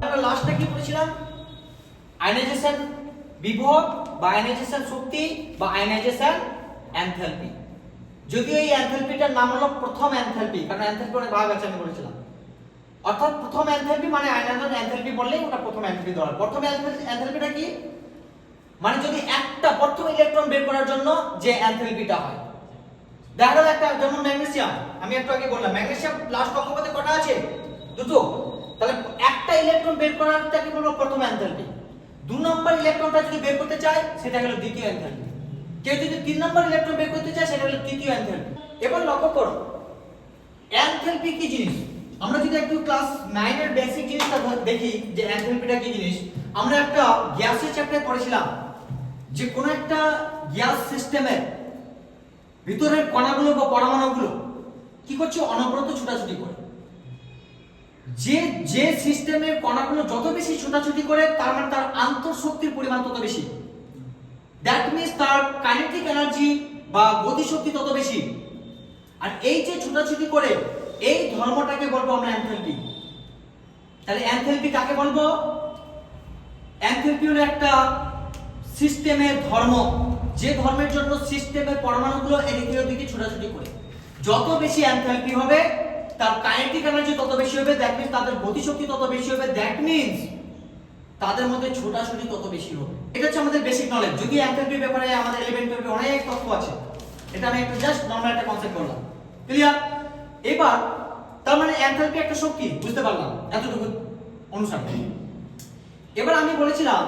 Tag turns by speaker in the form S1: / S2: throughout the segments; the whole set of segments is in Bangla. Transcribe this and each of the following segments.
S1: আমরা লাস্টে কি বলেছিলাম? আয়নাইজেশন বিভব বা আয়নাইজেশন শক্তি বা আয়নাইজেশন এনথালপি। যদিও এই এনথালপিটার নাম হলো প্রথম এনথালপি, কারণ এনথালপি অনেক ভাগ আছে আমি বলেছিলাম। অর্থাৎ প্রথম এনথালপি মানে আয়নাইজেশন এনথালপি বললেই ওটা প্রথম এনথালপি ধরা। প্রথম এনথালপিটা কি? মানে যদি একটা প্রথম ইলেকট্রন বের করার জন্য যে এনথালপিটা হয়। দেখা গেল একটা, যেমন ম্যাগনেসিয়াম, আমি একটু আগে বললাম ম্যাগনেসিয়াম লাস্ট কক্ষপথে কটা আছে? দুটো। তাহলে একটা ইলেকট্রন বের করারটাকে বলবো প্রথম এনথালপি। 2 নম্বর ইলেকট্রনটা যদি বের করতে চায় সেটা হলো দ্বিতীয় এনথালপি। কেউ যদি 3 নম্বর ইলেকট্রন বের করতে চায় সেটা হলো তৃতীয় এনথালপি। এবার লক্ষ্য করো এনথালপি কি জিনিস। আমরা যদি একটু ক্লাস 9 এর বেসিক জিনিসটা দেখি যে এনথালপিটা কি জিনিস। আমরা একটা গ্যাসের চ্যাপ্টারে পড়েছিলাম যে কোন একটা গ্যাস সিস্টেমের ভিতরের কণাগুলো বা পরমাণুগুলো কি করছে? অনবরত ছোটাছুটি করে। যে সিস্টেমের কণাগুলো যত বেশি ছোটাছুটি করে তার মানে তার আন্তঃশক্তির পরিমাণ তত বেশি। দ্যাট মিন্স তার কাইনেটিক এনার্জি বা গতি শক্তি তত বেশি। আর এই যে ছোটাছুটি করে এই ধর্মটাকে বলবো আমরা এনথালপি। তাহলে এনথালপি কাকে বলবো? এনথালপি হলো একটা সিস্টেমের ধর্ম, যে ধর্মের জন্য সিস্টেমের পরমাণুগুলো এদিকে ওদিকে ছোটাছুটি করে। যত বেশি এনথালপি হবে তার কাইনেটিক এনার্জি তত বেশি হবে, দ্যাট মিন্স তাদের গতি শক্তি তত বেশি হবে, দ্যাট মিন্স তাদের মধ্যে ছোটাছুটি তত বেশি হবে। এটা হচ্ছে আমাদের বেসিক নলেজ। যদি এনথালপির ব্যাপারে আমাদের 11-12 অনেক তথ্য আছে, এটা আমি একটু জাস্ট নরমাল একটা কনসেপ্ট বললাম। ক্লিয়ার? এবার তার মানে এনথালপি একটা শক্তি, বুঝতে পারলাম এতটুকু অনুসারে। এবার আমি বলেছিলাম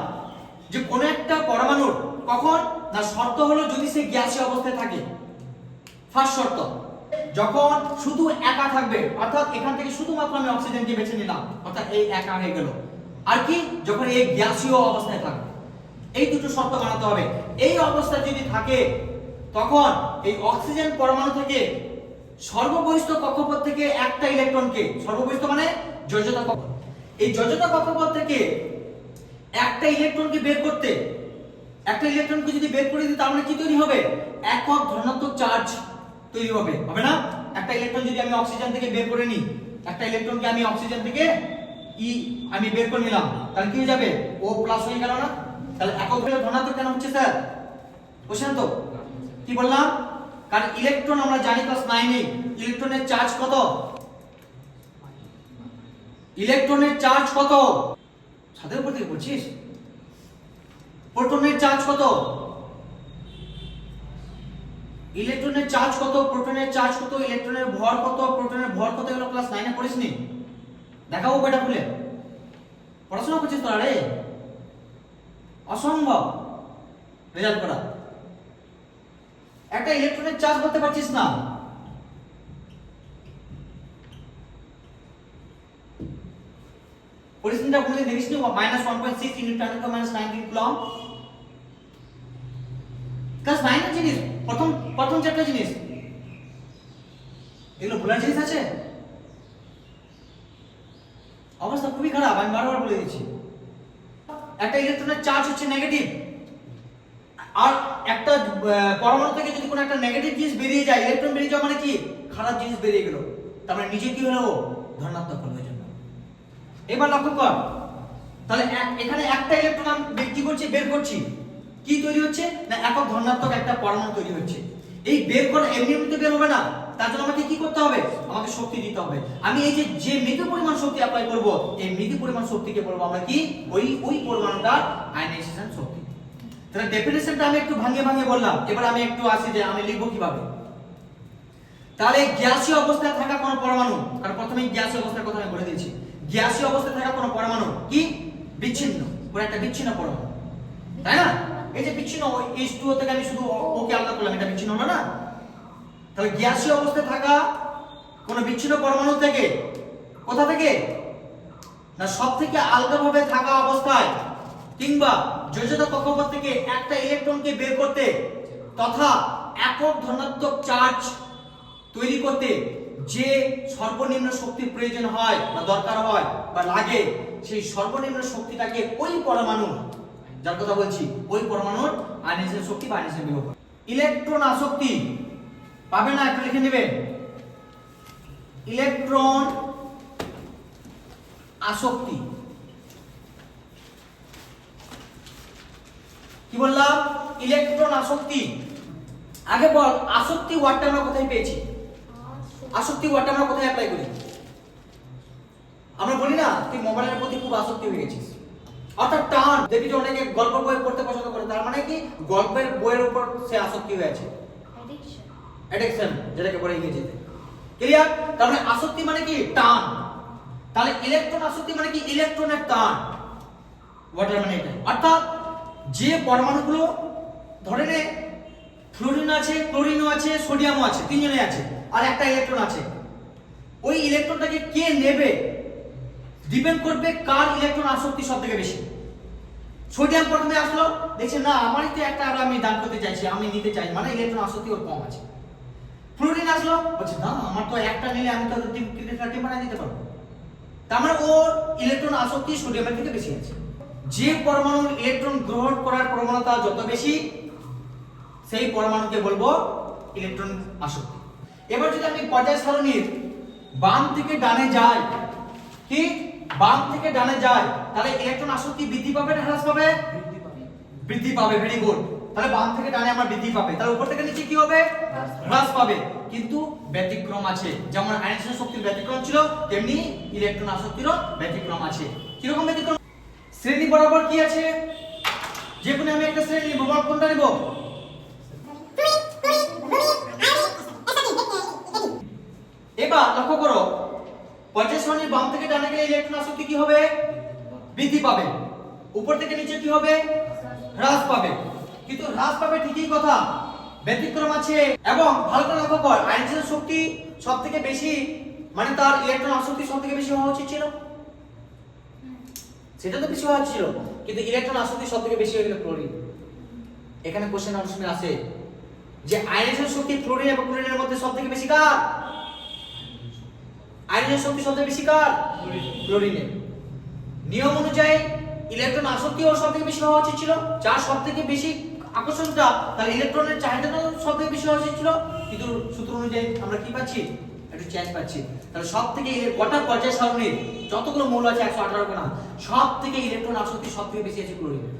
S1: যে কোন একটা পরমাণুর কখন না শর্ত হলো যদি সে গ্যাসীয় অবস্থায় থাকে। ফার্স্ট শর্ত যখন শুধু একা থাকবে, অর্থাৎ এখান থেকে শুধুমাত্র আমি অক্সিজেনকে বেছে নিলাম, অর্থাৎ এই একা হয়ে গেল। আর কি? যখন এই গ্যাসীয় অবস্থায় থাকবে। এই দুটো শর্ত বানাতে হবে। এই অবস্থায় যদি থাকে তখন এই অক্সিজেন পরমাণু থেকে সর্ববহিষ্ঠ কক্ষপথ থেকে একটা ইলেকট্রনকে, সর্ববহিষ্ঠ মানে যোজ্যতা কক্ষপথ, এই যোজ্যতা কক্ষপথ থেকে একটা ইলেকট্রনকে বের করতে, একটা ইলেকট্রনকে যদি বের করে দিই তার মানে কি তৈরি হবে? একক ধনাত্মক চার্জ তৈরি হবে, হবে না? একটা ইলেকট্রন যদি আমি অক্সিজেন থেকে বের করে নিই, একটা ইলেকট্রনকে আমি অক্সিজেন থেকে আমি বের করে নিলাম, তাহলে কি হয়ে যাবে? ও প্লাস হয়ে গেল না? তাহলে একক ধনাত্মক কেন হচ্ছে স্যার? বুঝছেন তো কি বললাম? কারণ ইলেকট্রন আমরা জানি ক্লাস 9 এ ইলেকট্রনের চার্জ কত? ইলেকট্রনের চার্জ কত? ছাদের উপর থেকে বলছিস? প্রোটনের চার্জ কত? ইলেকট্রনের চার্জ কত? প্রোটনের চার্জ কত? ইলেকট্রনের ভর কত? প্রোটনের ভর কত? এগুলো ক্লাস 9 এ পড়িসনি? দেখাবো বইটা খুলে। পড়াশোনা করছিস তো? আরে অসম্ভব রেজাল্ট করা। একটা ইলেকট্রনের চার্জ বলতে পারছিস না? পরিস্থিতিটা কোনদিন দেখিসনি? -1.6 × 10⁻⁹ কুলম্ব। ক্লাস 9 এর জিনিস, প্রথম চ্যাপ্টার জিনিস। এগুলো ভুলার জিনিস আছে? অবস্থা খুবই খারাপ, আমি বারবার বলে দিচ্ছি। একটা ইলেকট্রনের চার্জ হচ্ছে নেগেটিভ, আর একটা পরমাণু থেকে যদি কোনো একটা নেগেটিভ জিনিস বেরিয়ে যায়, ইলেকট্রন বেরিয়ে যাওয়া মানে কি? খারাপ জিনিস বেরিয়ে গেল, তার মানে নিজে কি হলো? ধনাত্মক হলো। এর জন্য এবার লক্ষ্য কর, তাহলে এখানে একটা ইলেকট্রন আমি কি করছি? বের করছি। কি তৈরি হচ্ছে? না একক ধনাত্মক একটা পরমাণু তৈরি হচ্ছে। এই বের করা এমনি এমনিতে বের হবে না, তার জন্য আমাকে কি করতে হবে? আমাকে শক্তি দিতে হবে। আমি এই যে মৃদু পরিমাণ শক্তি অ্যাপ্লাই করব, এই মৃদু পরিমাণ শক্তিকে বলবো আমরা কি? ওই পরমাণুটার আয়নাইজেশন শক্তি। তাহলে ডেফিনিশনটা আমি একটু ভাঙিয়ে ভাঙিয়ে বললাম। এবার আমি একটু আসি যে আমি লিখবো কিভাবে। তাহলে গ্যাসীয় অবস্থায় থাকা কোন পরমাণু, কারণ প্রথমেই গ্যাসীয় অবস্থার কথা আমি বলে দিয়েছি। গ্যাসীয় অবস্থায় থাকা কোন পরমাণু কি? বিচ্ছিন্ন, পুরো একটা বিচ্ছিন্ন পরমাণু, তাই না? এই যে বিচ্ছিন্ন H2O থেকে আমি শুধু ওকে আলাদা করলাম, এটা বিচ্ছিন্ন হলো না? তাহলে গ্যাসীয় অবস্থায় থাকা কোন বিচ্ছিন্ন পরমাণু থেকে, কোথা থেকে না সবথেকে আলাদাভাবে থাকা অবস্থায় কিংবা যোজ্যতা কক্ষপথ থেকে একটা ইলেকট্রনকে বের করতে তথা একক ধনাত্মক চার্জ তৈরি করতে যে সর্বনিম্ন শক্তির প্রয়োজন হয় বা দরকার হয় বা লাগে, সেই সর্বনিম্ন শক্তিটাকে ওই পরমাণু, যার কথা বলছি, ওই পরমাণুর আয়নাইজেশন শক্তি বা আয়নাইজেশন বিভব। ইলেকট্রন আসক্তি পাবে না, একটু লিখে নেবেন। ইলেকট্রন আসক্তি কি বললাম? ইলেকট্রন আসক্তি। আগে বল আসক্তি ওয়ার্ডটা আমরা কোথায় পেয়েছি? আসক্তি ওয়ার্ডটা আমরা কোথায় অ্যাপ্লাই করি? আমরা বলি না তুই মোবাইলের প্রতি খুব আসক্তি হয়ে গেছিস, অর্থাৎ টান। দেখবি যে অনেকে গল্প বই পড়তে পছন্দ করে, তার মানে কি গল্পের বইয়ের উপর সে আসক্তি হয়ে আছে, অ্যাডিকশন যেটাকে বলে ইংরেজিতে। ক্লিয়ার? তার মানে আসক্তি মানে কি টান। তাহলে ইলেকট্রন আসক্তি মানে কি ইলেকট্রনের টান। ওয়াটার মানে এটা, অর্থাৎ যে পরমাণুগুলো ধরে নে ফ্লোরিন আছে, ক্লোরিনও আছে, সোডিয়ামও আছে, তিনজনে আছে, আর একটা ইলেকট্রন আছে, ওই ইলেকট্রনটাকে কে নেবে ডিপেন্ড করবে কার ইলেকট্রন আসক্তি সবথেকে বেশি। সোডিয়াম প্রথমে আসলো, দেখছে না আমারই তো একটা আর আমি দান করতে চাইছি, আমি নিতে চাই, মানে ইলেকট্রন আসক্তি ওর কম আছে। ফ্লোরিন আসলো, বলছে না আমার তো একটা নিলে আমি তো টিম বানিয়ে দিতে পারবো, তার মানে ওর ইলেকট্রন আসক্তি সোডিয়ামের থেকে বেশি আছে। যে পরমাণুর ইলেকট্রন গ্রহণ করার প্রবণতা যত বেশি, সেই পরমাণুকে বলবো ইলেকট্রন আসক্তি। এবার যদি আমি পর্যায় সারণীর বাম থেকে ডানে যাই, কি বাম থেকে ডানে যাই, তাহলে ইলেকট্রন আসক্তি বৃদ্ধি পাবে না হ্রাস পাবে? বৃদ্ধি পাবে। Very good. তাহলে বাম থেকে ডানে আমার বৃদ্ধি পাবে, তাহলে উপর থেকে নিচে কি হবে? হ্রাস পাবে। কিন্তু ব্যতিক্রম আছে, যেমন আয়নিক শক্তির ব্যতিক্রম ছিল, তেমনি ইলেকট্রন আসক্তিরও ব্যতিক্রম আছে। কিরকম ব্যতিক্রম? শ্রেণী বরাবর কি আছে? যে কোনো আমি একটা শ্রেণী নিব, কোনটা নিব? এবার লক্ষ্য করো, পর্যায় সারণীর বাম থেকে ডানে গেলে ইলেকট্রন আসক্তি কি হবে? বৃদ্ধি পাবে। উপর থেকে নিচে কি হবে? হ্রাস পাবে। কিন্তু হ্রাস পাবে ঠিকই কথা, ব্যতিক্রম আছে। এবং ভালো করে লক্ষ্য কর, আয়নিক শক্তি সবথেকে বেশি, মানে তার ইলেকট্রন আসক্তি সবথেকে বেশি হওয়া উচিত ছিল, সেটা তো বেশি হওয়া ছিল, কিন্তু ইলেকট্রন আসক্তি সবথেকে বেশি হয়ে গেল ক্লোরিন। এখানে কোশ্চেন অপশনে আসে যে আয়নিক শক্তি ক্লোরিন এবং ক্লোরিনের মধ্যে সবথেকে বেশি কার? আয়নিক শক্তি সবথেকে বেশি কার? ক্লোরিনের। নিয়ম অনুযায়ী ইলেকট্রন আসক্তি ওর সবথেকে বেশি হওয়া উচিত ছিল, যার সবথেকে বেশি আকর্ষণটা, তাহলে ইলেকট্রনের চাহিদাটা সবথেকে বেশি হওয়া উচিত ছিল, কিন্তু সূত্র অনুযায়ী আমরা কি পাচ্ছি? একটু চেঞ্জ পাচ্ছি। তাহলে সবথেকে গোটা পর্যায় সারণীর যতগুলো মৌল আছে 118 কোনা, সবথেকে ইলেকট্রন আসক্তি সবথেকে বেশি আছে ক্লোরিনের।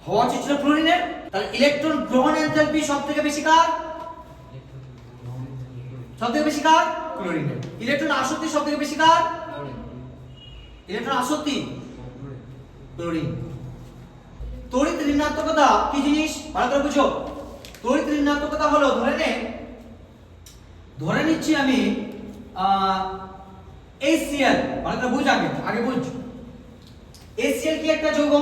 S1: হওয়া উচিত ছিল ক্লোরিনের। তাহলে ইলেকট্রন গ্রহণ এনথালপি সবথেকে বেশি কার? সবথেকে বেশি কার? ক্লোরিনের। ইলেকট্রন আসক্তি সবথেকে বেশি কার? ইলেকট্রন আসক্তি ক্লোরিন। তড়িৎ ঋণাত্মকতা কি জিনিস ভালো করে বুঝো। তড়িৎ ঋণাত্মকতা হলো, ধরে নিচ্ছি আমি HCl, ভালো করে বুঝ, আগে বুঝ। HCl কি একটা যৌগ।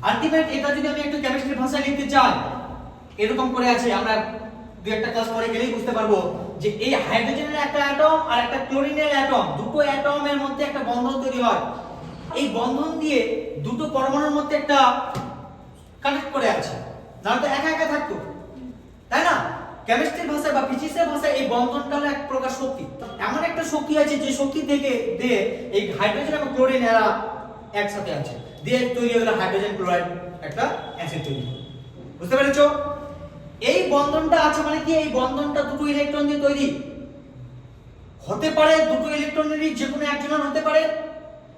S1: আলটিমেট এটা যদি আমি একটু কেমিস্ট্রি ভাষায় লিখতে চাই, এরকম করে আছে, আমরা দুই একটা ক্লাস পরে গেলেই বুঝতে পারবো যে এই হাইড্রোজেনের একটা অ্যাটম আর একটা ক্লোরিনের অ্যাটম, দুটো অ্যাটমের মধ্যে একটা বন্ধন তৈরি হয়। এই বন্ধন দিয়ে দুটো পরমাণুর মধ্যে একটা কানেক্ট করে আছে, নাহলে তো একা একা থাকতো, তাই না? কেমিস্ট্রির ভাষায় বা ফিজিক্সের ভাষায় এই বন্ধনটা হলো এক প্রকার শক্তি। এমন একটা শক্তি আছে যে শক্তি থেকে দিয়ে এই হাইড্রোজেন এবং ক্লোরিন এরা একসাথে আছে, দিয়ে তৈরি হলো হাইড্রোজেন ক্লোরাইড, একটা অ্যাসিড তৈরি। বুঝতে পেরেছো? এই বন্ধনটা আছে মানে কি, এই বন্ধনটা দুটো ইলেকট্রন দিয়ে তৈরি হতে পারে, দুটো ইলেকট্রনেরই যে কোনো একজনের হতে পারে,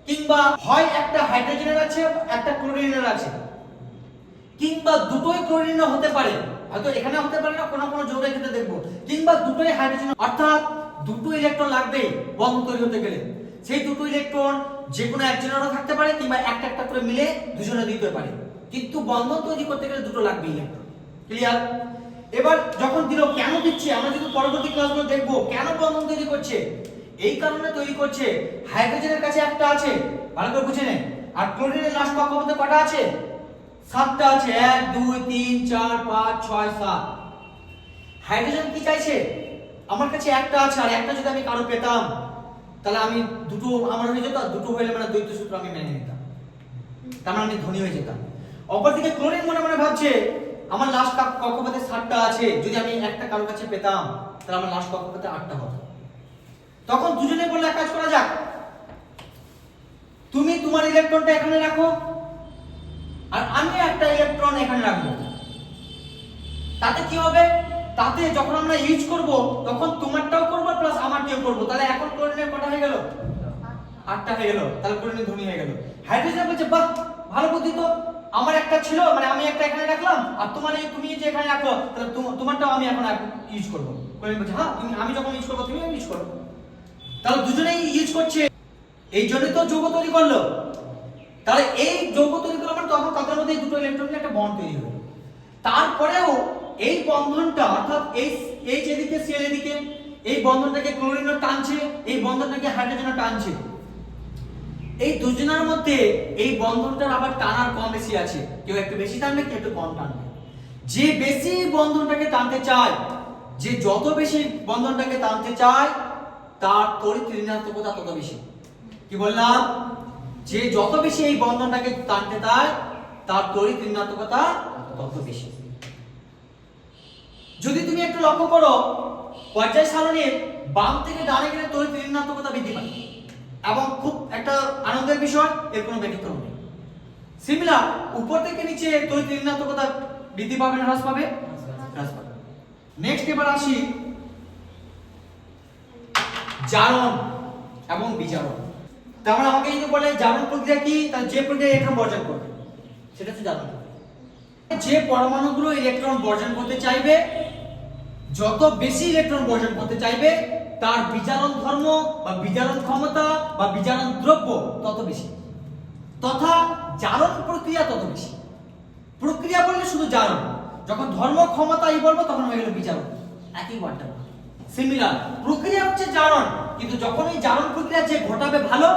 S1: কিংবা হয় একটা হাইড্রোজেনের আছে একটা ক্লোরিনের আছে, কিংবা দুটোই ক্লোরিনের হতে পারে, হয়তো এখানে হতে পারে না, কোনো কোনো যৌগের ক্ষেত্রে দেখবো, কিংবা দুটোই হাইড্রোজেন, অর্থাৎ দুটো ইলেকট্রন লাগবেই বন্ধন তৈরি হতে গেলে। সেই দুটো ইলেকট্রন যে কোনো একজনেরও থাকতে পারে, কিংবা একটা একটা করে মিলে দুজনে দিতে পারে, কিন্তু বন্ধন তৈরি করতে গেলে দুটো লাগবে ইলেকট্রন। ক্লিয়ার? এবার যখন দিল, কেন দিচ্ছে আমরা যদি পরবর্তী ক্লাসগুলো দেখবো কেন বন্ধন তৈরি করছে। এই কারণে তৈরি করছে, হাইড্রোজেনের কাছে একটা আছে, ভালো করে বুঝে নে, আর ক্লোরিনের লাস্ট কক্ষপথে কটা আছে? 7টা আছে। 1 2 3 4 5 6 7। হাইড্রোজেন কি চাইছে? আমার কাছে একটা আছে, আর একটা যদি আমি কারো পেতাম তাহলে আমি দুটো আমার হয়ে যেত, দুটো হইলে মানে দ্বৈত সূত্র আমি মেনে নিতাম, তার মানে আমি ধনী হয়ে যেতাম। অপরদিকে ক্লোরিন মনে মনে ভাবছে আমার লাস্ট কক্ষপথে 7টা আছে, যদি আমি একটা কারোর কাছে পেতাম তাহলে আমার লাস্ট কক্ষপথে 8টা হতো। তখন দুজনে বললে এক কাজ করা যাক, তুমি তোমার ইলেকট্রনটা এখানে রাখো আর আমি একটা ইলেকট্রন এখানে রাখবো। তাতে কি হবে? তাতে যখন আমরা ইউজ করব তখন তোমারটাও করব প্লাস আমারটাও করব, তাহলে এখন ক্লোরিনের কটা হয়ে গেল? 8টা হয়ে গেল। তাহলে ক্লোরিন ধনী হয়ে গেল। হাইড্রোজেন বলছে বাহ ভালো বুদ্ধি তো। আমার একটা ছিল, মানে আমি একটা এখানে রাখলাম, আর তুমি যে এখানে রাখলো, তাহলে তোমারটাও আমি এখন ইউজ করবো। বলছে হ্যাঁ আমি যখন ইউজ করবো তুমিও ইউজ করো। তাহলে দুজনেই ইউজ করছে, এই জন্যই তো যৌগ তৈরি করলো। তাহলে এই যৌগ তৈরি করলো মানে তখন তাদের মধ্যে এই দুটো ইলেকট্রনের একটা বন্ড তৈরি হলো। তারপরেও এই বন্ধনটা, অর্থাৎ এইচ এদিকে সিএল এদিকে, এই বন্ধনটাকে ক্লোরিনও টানছে, এই বন্ধনটাকে হাইড্রোজেনও টানছে। এই দুজনের মধ্যে এই বন্ধনটার আবার টানার কম বেশি আছে, কেউ একটু বেশি টানবে, কেউ একটু কম টানবে। যে বেশি বন্ধনটাকে টানতে চায়, যে যত বেশি বন্ধনটাকে টানতে চায়, তার তড়িৎ ঋণাত্মকতা তত বেশি। কি বললাম? যে যত বেশি এই বন্ধনটাকে টানতে চায়, তার তড়িৎ ঋণাত্মকতা তত বেশি। যদি তুমি একটু লক্ষ্য করো, পর্যায় সারণীর বাম থেকে ডানে গেলে তড়িৎ ঋণাত্মকতা বৃদ্ধি পায়, এবং খুব একটা আনন্দের বিষয়, এর কোনো ব্যতিক্রম নেই। সিমিলার, উপর থেকে নিচে তড়িৎ ঋণাত্মকতা বৃদ্ধি পাবে না হ্রাস পাবে? হ্রাস পাবে। নেক্সট এবার আসি জারণ এবং বিজারণ। তার মানে আমাকে যদি বলে জারণ প্রক্রিয়া কি, তাহলে যে প্রক্রিয়া ইলেকট্রন বর্জন করবে সেটা হচ্ছে জারণ প্রক্রিয়া। যে পরমাণুগুলো ইলেকট্রন বর্জন করতে চাইবে, যত বেশি ইলেকট্রন বর্জন করতে চাইবে, তার বিজারণ ধর্ম বা বিজারণ ক্ষমতা বা বিজারণ দ্রব্য তত বেশি, তথা জারণ প্রক্রিয়া তত বেশি। প্রক্রিয়া বললে শুধু জারণ, যখন ধর্ম ক্ষমতাই বলবো তখন হয়ে গেল বিজারণ, একই ওয়ার্ডটা। সিমিলার, প্রক্রিয়া হচ্ছে জারণ, কিন্তু যখন এই জারণ প্রক্রিয়া যে ঘটাবে ভালো,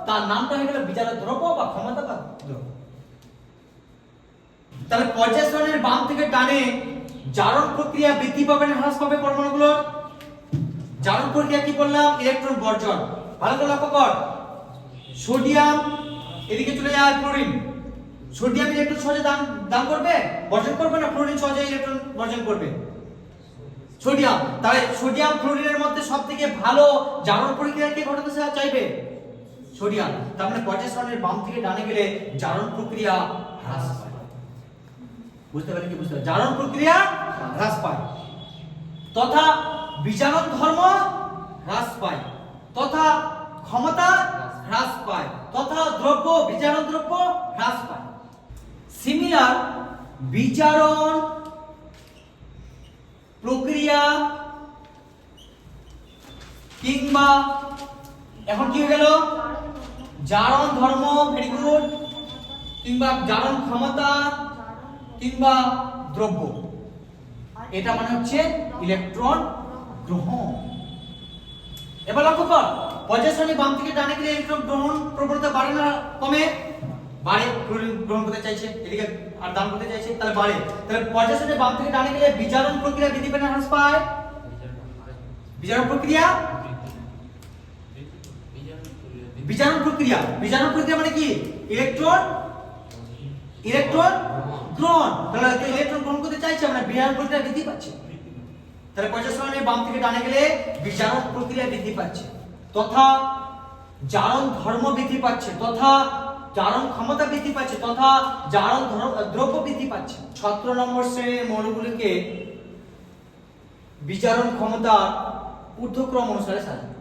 S1: তার নামটা হয়ে গেল বিজারণ দ্রব্য বা ক্ষমতা বা দ্রব্য। তাহলে পর্যায় সারণীর বাম থেকে ডানে জারণ প্রক্রিয়া বৃদ্ধি পাবে না হ্রাস পাবে পরমাণুগুলোর? জারণ প্রক্রিয়া কি বললাম? ইলেকট্রন বর্জন। ভালো করে লক্ষ্য কর, সোডিয়াম এদিকে চলে যায় ক্লোরিন। সোডিয়াম ইলেকট্রন সহজে দান করবে, বর্জন করবে না? ক্লোরিন সহজে ইলেকট্রন বর্জন করবে। সোডিয়াম, তাহলে সোডিয়াম ক্লোরিনের মধ্যে সবথেকে ভালো জারণ প্রক্রিয়া কে ঘটাতে চাইবে? সোডিয়াম। তার মানে পর্যায় সারণীর বাম থেকে ডানে গেলে জারণ প্রক্রিয়া হ্রাস পায়। বুঝতে পারলে কি? বুঝতে পারলে জারণ প্রক্রিয়া হ্রাস পায়, তথা বিজারণ ধর্ম হ্রাস পায়, তথা ক্ষমতা হ্রাস পায়, তথা দ্রব্য বিজারণ দ্রব্য হ্রাস পায়। সিমিলার, বিজারণ প্রক্রিয়া কিংবা এখন কি হয়ে গেল? জারণ ধর্ম, ভেরি গুড, কিংবা জারণ ক্ষমতা কিংবা দ্রব্য, এটা মানে হচ্ছে ইলেকট্রন গ্রহণ। এবার লক্ষ্য কর, পর্যায় সারণী বাম থেকে ডানে গেলে ইলেকট্রন গ্রহণ প্রবণতা বাড়ে না কমে? বাড়ে। ক্লোরিন গ্রহণ করতে চাইছে, এদিকে আর দান করতে চাইছে, তাহলে বাড়ে। তাহলে পর্যায় সারণী বাম থেকে ডানে গেলে বিজারণ প্রক্রিয়া বৃদ্ধি পায় না হ্রাস পায়? বিজারণ প্রক্রিয়া, বিজারণ প্রক্রিয়া, বিজারণ প্রক্রিয়া মানে কি? ইলেকট্রন গ্রহণ। তাহলে ইলেকট্রন গ্রহণ করতে চাইছে, মানে বিজারণ প্রক্রিয়া বৃদ্ধি পাচ্ছে। তাহলে পর্যায় সারণীর বাম থেকে ডানে গেলে বিজারণ প্রক্রিয়া বৃদ্ধি পাচ্ছে, তথা জারণ ধর্ম বৃদ্ধি পাচ্ছে, তথা জারণ ক্ষমতা বৃদ্ধি পাচ্ছে, তথা জারণ দ্রব্য বৃদ্ধি পাচ্ছে। 17 নম্বর শ্রেণীর মৌলগুলিকে বিজারণ ক্ষমতার ঊর্ধ্বক্রম অনুসারে সাজানো।